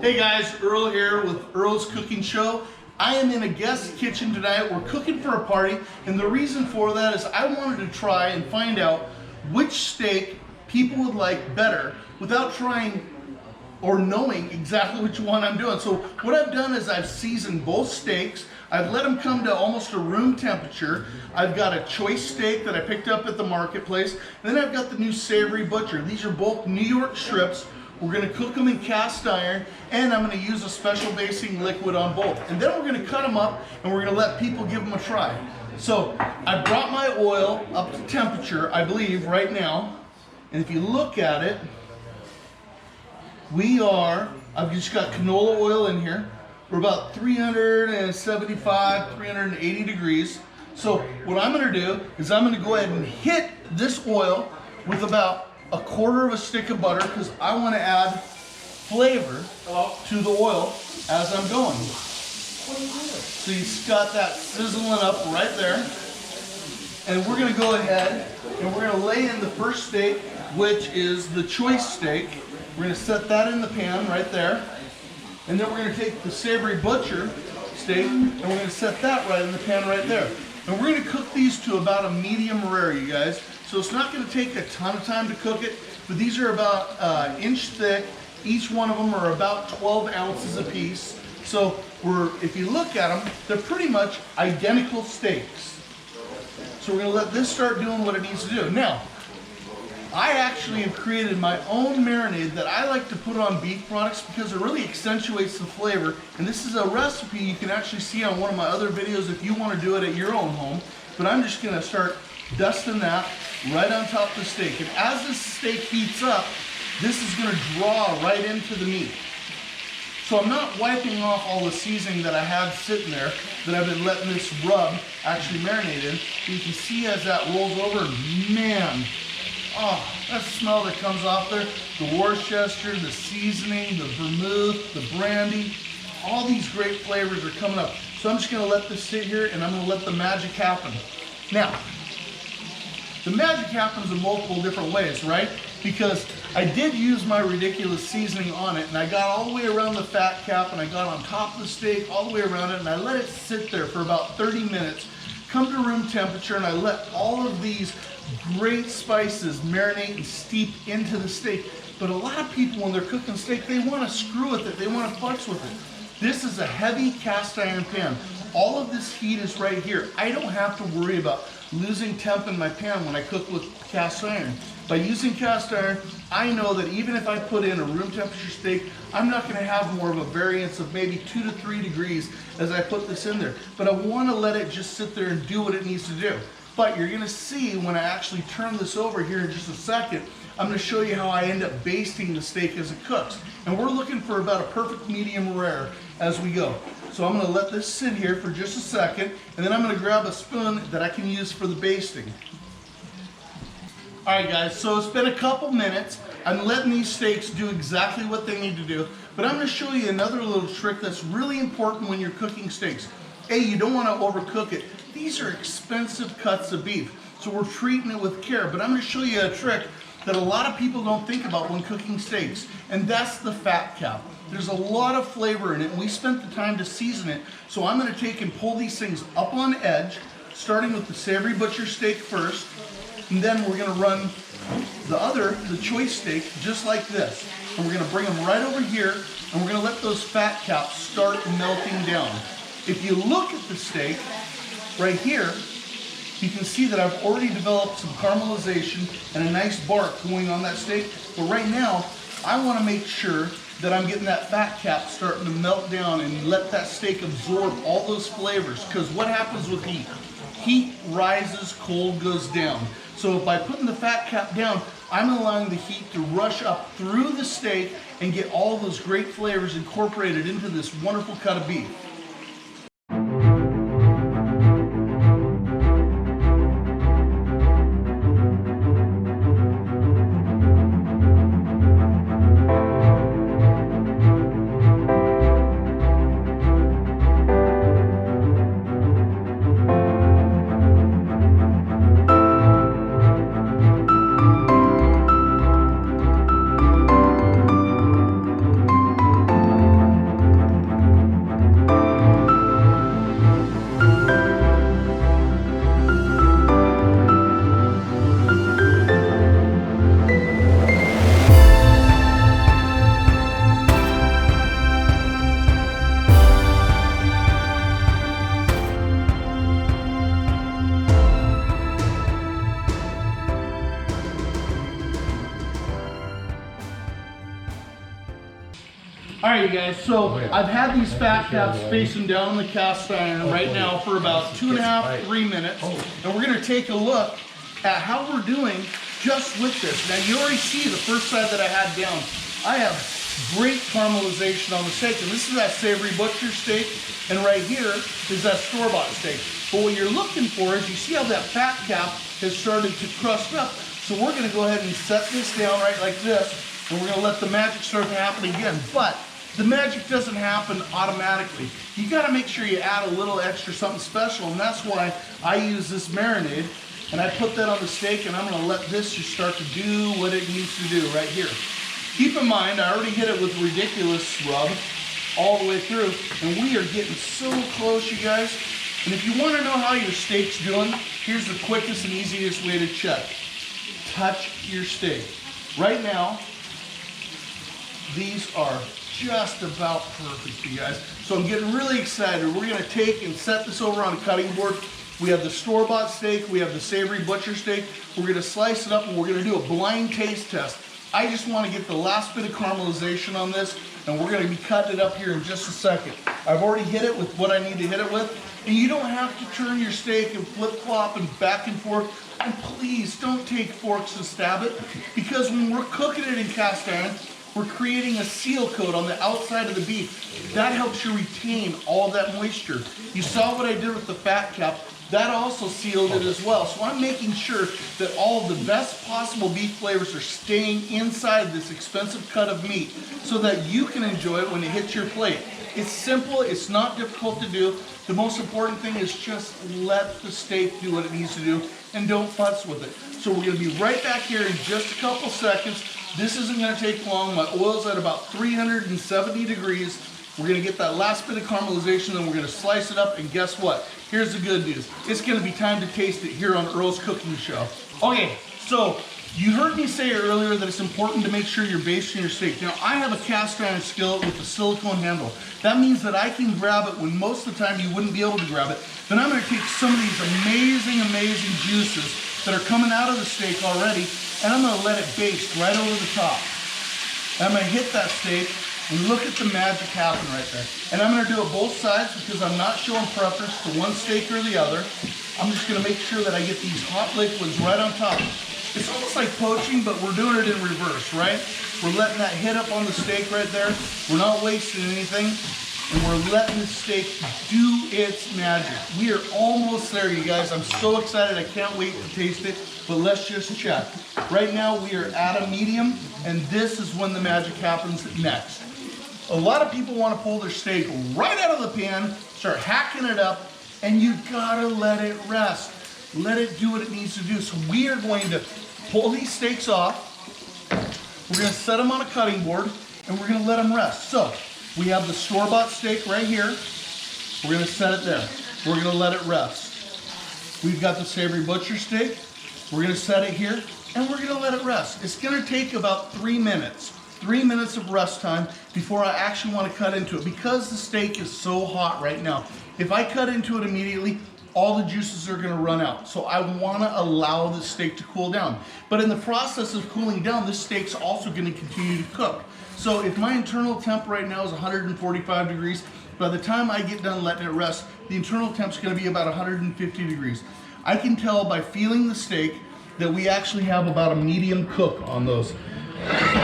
Hey guys, Earl here with Earl's Cooking Show. I am in a guest kitchen tonight. We're cooking for a party, and the reason for that is I wanted to try and find out which steak people would like better without trying or knowing exactly which one I'm doing. So what I've done is I've seasoned both steaks. I've let them come to almost a room temperature. I've got a choice steak that I picked up at the marketplace. And then I've got the new Savory butcher. These are both New York strips. We're gonna cook them in cast iron, and I'm gonna use a special basting liquid on both. And then we're gonna cut them up, and we're gonna let people give them a try. So I brought my oil up to temperature, I believe, right now. And if you look at it, I've just got canola oil in here. We're about 375, 380 degrees. So what I'm gonna do is I'm gonna go ahead and hit this oil with about a quarter of a stick of butter because I want to add flavor to the oil as I'm going. So you've got that sizzling up right there. And we're going to go ahead and we're going to lay in the first steak, which is the choice steak. We're going to set that in the pan right there. And then we're going to take the Savory butcher steak and we're going to set that right in the pan right there. And we're going to cook these to about a medium rare, you guys. So it's not going to take a ton of time to cook it, but these are about inch thick. Each one of them are about 12 ounces a piece. So if you look at them, they're pretty much identical steaks. So we're going to let this start doing what it needs to do. Now, I actually have created my own marinade that I like to put on beef products because it really accentuates the flavor. And this is a recipe you can actually see on one of my other videos if you want to do it at your own home. But I'm just going to start dusting that right on top of the steak. And as this steak heats up, this is going to draw right into the meat. So I'm not wiping off all the seasoning that I had sitting there that I've been letting this rub actually marinate in. You can see as that rolls over, man, oh, that smell that comes off there, the Worcester, the seasoning, the vermouth, the brandy, all these great flavors are coming up. So I'm just going to let this sit here and I'm going to let the magic happen. Now, the magic happens in multiple different ways, right? Because I did use my ridiculous seasoning on it and I got all the way around the fat cap and I got on top of the steak all the way around it and I let it sit there for about 30 minutes, come to room temperature, and I let all of these great spices marinate and steep into the steak. But a lot of people when they're cooking steak, they want to screw with it, they want to flex with it. This is a heavy cast iron pan. All of this heat is right here. I don't have to worry about losing temp in my pan when I cook with cast iron. By using cast iron, I know that even if I put in a room temperature steak, I'm not going to have more of a variance of maybe 2 to 3 degrees as I put this in there. But I want to let it just sit there and do what it needs to do. But you're going to see when I actually turn this over here in just a second, I'm going to show you how I end up basting the steak as it cooks. And we're looking for about a perfect medium rare as we go. So I'm going to let this sit here for just a second, and then I'm going to grab a spoon that I can use for the basting. All right, guys, so it's been a couple minutes. I'm letting these steaks do exactly what they need to do, but I'm going to show you another little trick that's really important when you're cooking steaks. A, you don't want to overcook it. These are expensive cuts of beef, so we're treating it with care, but I'm going to show you a trick that a lot of people don't think about when cooking steaks, and that's the fat cap. There's a lot of flavor in it, and we spent the time to season it, so I'm going to take and pull these things up on edge, starting with the Savory butcher steak first, and then we're going to run the choice steak just like this. And we're going to bring them right over here, and we're going to let those fat caps start melting down. If you look at the steak right here, you can see that I've already developed some caramelization and a nice bark going on that steak. But right now, I want to make sure that I'm getting that fat cap starting to melt down and let that steak absorb all those flavors. Because what happens with heat? Heat rises, cold goes down. So by putting the fat cap down, I'm allowing the heat to rush up through the steak and get all those great flavors incorporated into this wonderful cut of beef. All right, you guys, so I've had these fat caps facing down on the cast iron right now for about 2.5, 3 minutes. And we're gonna take a look at how we're doing just with this. Now you already see the first side that I had down. I have great caramelization on the steak, and this is that Savory butcher steak, and right here is that store-bought steak. But what you're looking for is, you see how that fat cap has started to crust up. So we're gonna go ahead and set this down right like this, and we're gonna let the magic start to happen again. But the magic doesn't happen automatically. You gotta make sure you add a little extra something special, and that's why I use this marinade, and I put that on the steak, and I'm gonna let this just start to do what it needs to do right here. Keep in mind, I already hit it with ridiculous rub all the way through, and we are getting so close, you guys. And if you wanna know how your steak's doing, here's the quickest and easiest way to check. Touch your steak. Right now, these are just about perfect, you guys. So I'm getting really excited. We're gonna take and set this over on a cutting board. We have the store-bought steak, we have the Savory butcher steak. We're gonna slice it up, and we're gonna do a blind taste test. I just wanna get the last bit of caramelization on this, and we're gonna be cutting it up here in just a second. I've already hit it with what I need to hit it with, and you don't have to turn your steak and flip-flop and back and forth. And please don't take forks and stab it, because when we're cooking it in cast iron, we're creating a seal coat on the outside of the beef. That helps you retain all of that moisture. You saw what I did with the fat cap. That also sealed it as well. So I'm making sure that all of the best possible beef flavors are staying inside this expensive cut of meat, so that you can enjoy it when it hits your plate. It's simple, it's not difficult to do. The most important thing is just let the steak do what it needs to do, and don't futz with it. So we're gonna be right back here in just a couple seconds. This isn't gonna take long. My oil's at about 370 degrees. We're gonna get that last bit of caramelization, then we're gonna slice it up, and guess what? Here's the good news. It's gonna be time to taste it here on Earl's Cooking Show. Okay, so you heard me say earlier that it's important to make sure you're basting your steak. Now, I have a cast iron skillet with a silicone handle. That means that I can grab it when most of the time you wouldn't be able to grab it. Then I'm gonna take some of these amazing, amazing juices that are coming out of the steak already, and I'm gonna let it baste right over the top. And I'm gonna hit that steak, and look at the magic happen right there. And I'm gonna do it both sides, because I'm not showing preference to one steak or the other. I'm just gonna make sure that I get these hot liquids right on top. It's almost like poaching, but we're doing it in reverse, right? We're letting that hit up on the steak right there. We're not wasting anything, and we're letting the steak do its magic. We are almost there, you guys. I'm so excited, I can't wait to taste it, but let's just check. Right now, we are at a medium, and this is when the magic happens next. A lot of people want to pull their steak right out of the pan, start hacking it up, and you gotta let it rest. Let it do what it needs to do. So we are going to pull these steaks off. We're gonna set them on a cutting board, and we're gonna let them rest. So we have the store-bought steak right here. We're gonna set it there. We're gonna let it rest. We've got the Savory butcher steak. We're gonna set it here, and we're gonna let it rest. It's gonna take about 3 minutes. 3 minutes of rest time before I actually want to cut into it, because the steak is so hot right now. If I cut into it immediately, all the juices are gonna run out. So I wanna allow the steak to cool down. But in the process of cooling down, this steak's also gonna continue to cook. So if my internal temp right now is 145 degrees, by the time I get done letting it rest, the internal temp's gonna be about 150 degrees. I can tell by feeling the steak that we actually have about a medium cook on those.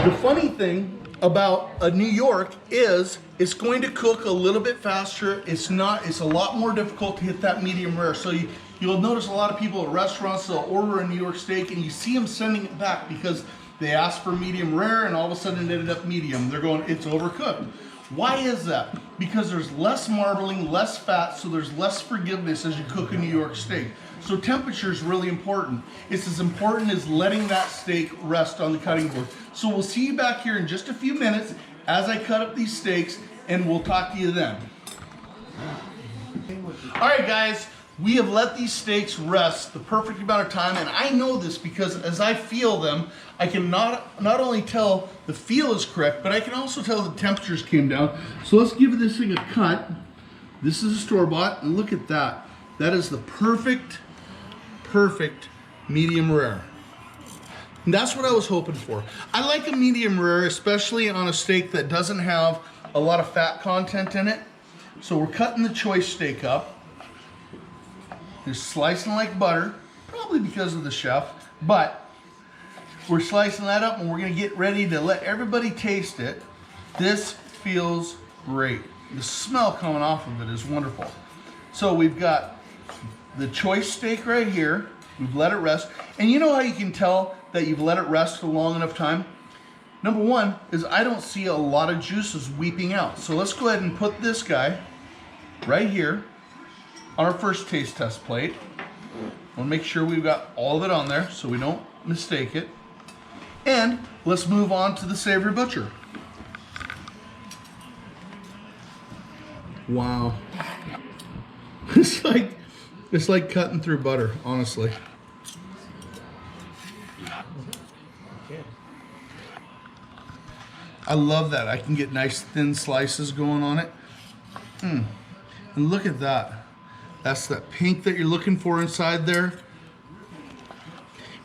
The funny thing about a New York is it's going to cook a little bit faster. It's a lot more difficult to hit that medium rare. So you'll notice a lot of people at restaurants, they'll order a New York steak, and you see them sending it back because they asked for medium rare, and all of a sudden it ended up medium. They're going, it's overcooked. Why is that? Because there's less marbling, less fat, so there's less forgiveness as you cook a New York steak. So temperature is really important. It's as important as letting that steak rest on the cutting board. So we'll see you back here in just a few minutes as I cut up these steaks, and we'll talk to you then. All right, guys, we have let these steaks rest the perfect amount of time, and I know this because as I feel them, I can not only tell the feel is correct, but I can also tell the temperatures came down. So let's give this thing a cut. This is a store-bought, and look at that. That is the perfect medium rare. And that's what I was hoping for. I like a medium rare, especially on a steak that doesn't have a lot of fat content in it. So we're cutting the choice steak up. Just slicing like butter, probably because of the chef, but we're slicing that up and we're gonna get ready to let everybody taste it. This feels great. The smell coming off of it is wonderful. So we've got the choice steak right here. We've let it rest. And you know how you can tell that you've let it rest for a long enough time? Number one is I don't see a lot of juices weeping out. So let's go ahead and put this guy right here on our first taste test plate. We'll make sure we've got all of it on there so we don't mistake it. And let's move on to the Savory Butcher. Wow. It's like cutting through butter, honestly. I love that. I can get nice thin slices going on it. And look at that. That's that pink that you're looking for inside there.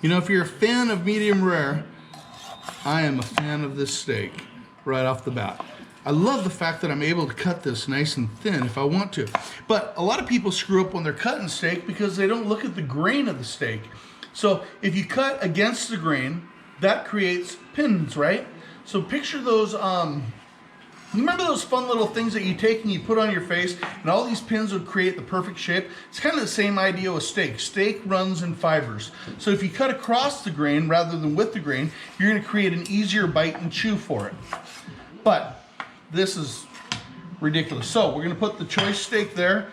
You know, if you're a fan of medium rare, I am a fan of this steak right off the bat. I love the fact that I'm able to cut this nice and thin if I want to. But a lot of people screw up when they're cutting steak because they don't look at the grain of the steak. So if you cut against the grain, that creates pins, right? So picture those, you remember those fun little things that you take and you put on your face and all these pins would create the perfect shape? It's kind of the same idea with steak. Steak runs in fibers. So if you cut across the grain rather than with the grain, you're gonna create an easier bite and chew for it. But this is ridiculous. So we're gonna put the choice steak there.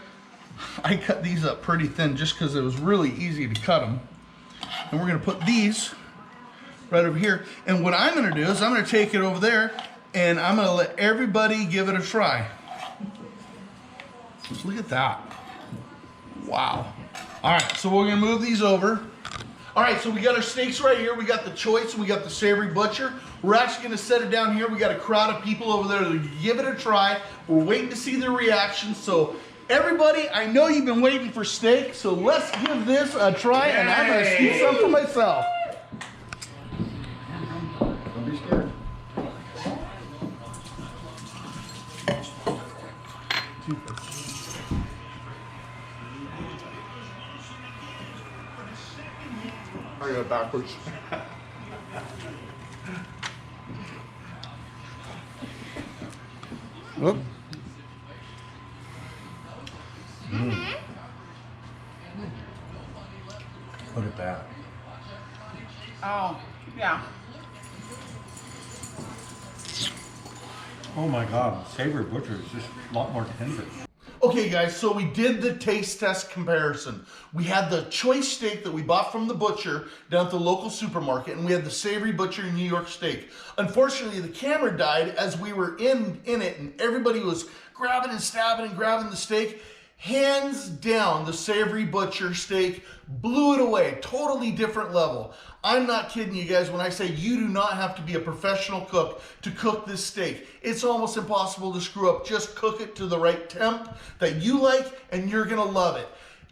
I cut these up pretty thin just because it was really easy to cut them. And we're gonna put these right over here. And what I'm gonna do is I'm gonna take it over there and I'm gonna let everybody give it a try. Just look at that. Wow. All right, so we're gonna move these over. All right, so we got our steaks right here. We got the choice, we got the Savory Butcher. We're actually gonna set it down here. We got a crowd of people over there to give it a try. We're waiting to see their reactions. So everybody, I know you've been waiting for steak, so let's give this a try. Yay! And I'm gonna scoop some for myself. Don't be scared. I got it backwards. Whoop. Look at that. Oh, yeah. Oh my God, Savory Butcher is just a lot more tender. Okay guys, so we did the taste test comparison. We had the choice steak that we bought from the butcher down at the local supermarket, and we had the Savory Butcher New York steak. Unfortunately, the camera died as we were in it, and everybody was grabbing and stabbing and grabbing the steak. Hands down, the Savory Butcher steak blew it away. Totally different level. I'm not kidding you guys when I say you do not have to be a professional cook to cook this steak. It's almost impossible to screw up. Just cook it to the right temp that you like and you're gonna love it.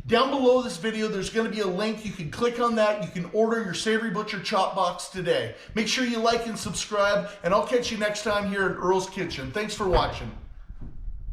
Down below this video, there's gonna be a link. You can click on that. You can order your Savory Butcher chop box today. Make sure you like and subscribe, and I'll catch you next time here at Earl's Kitchen. Thanks for watching.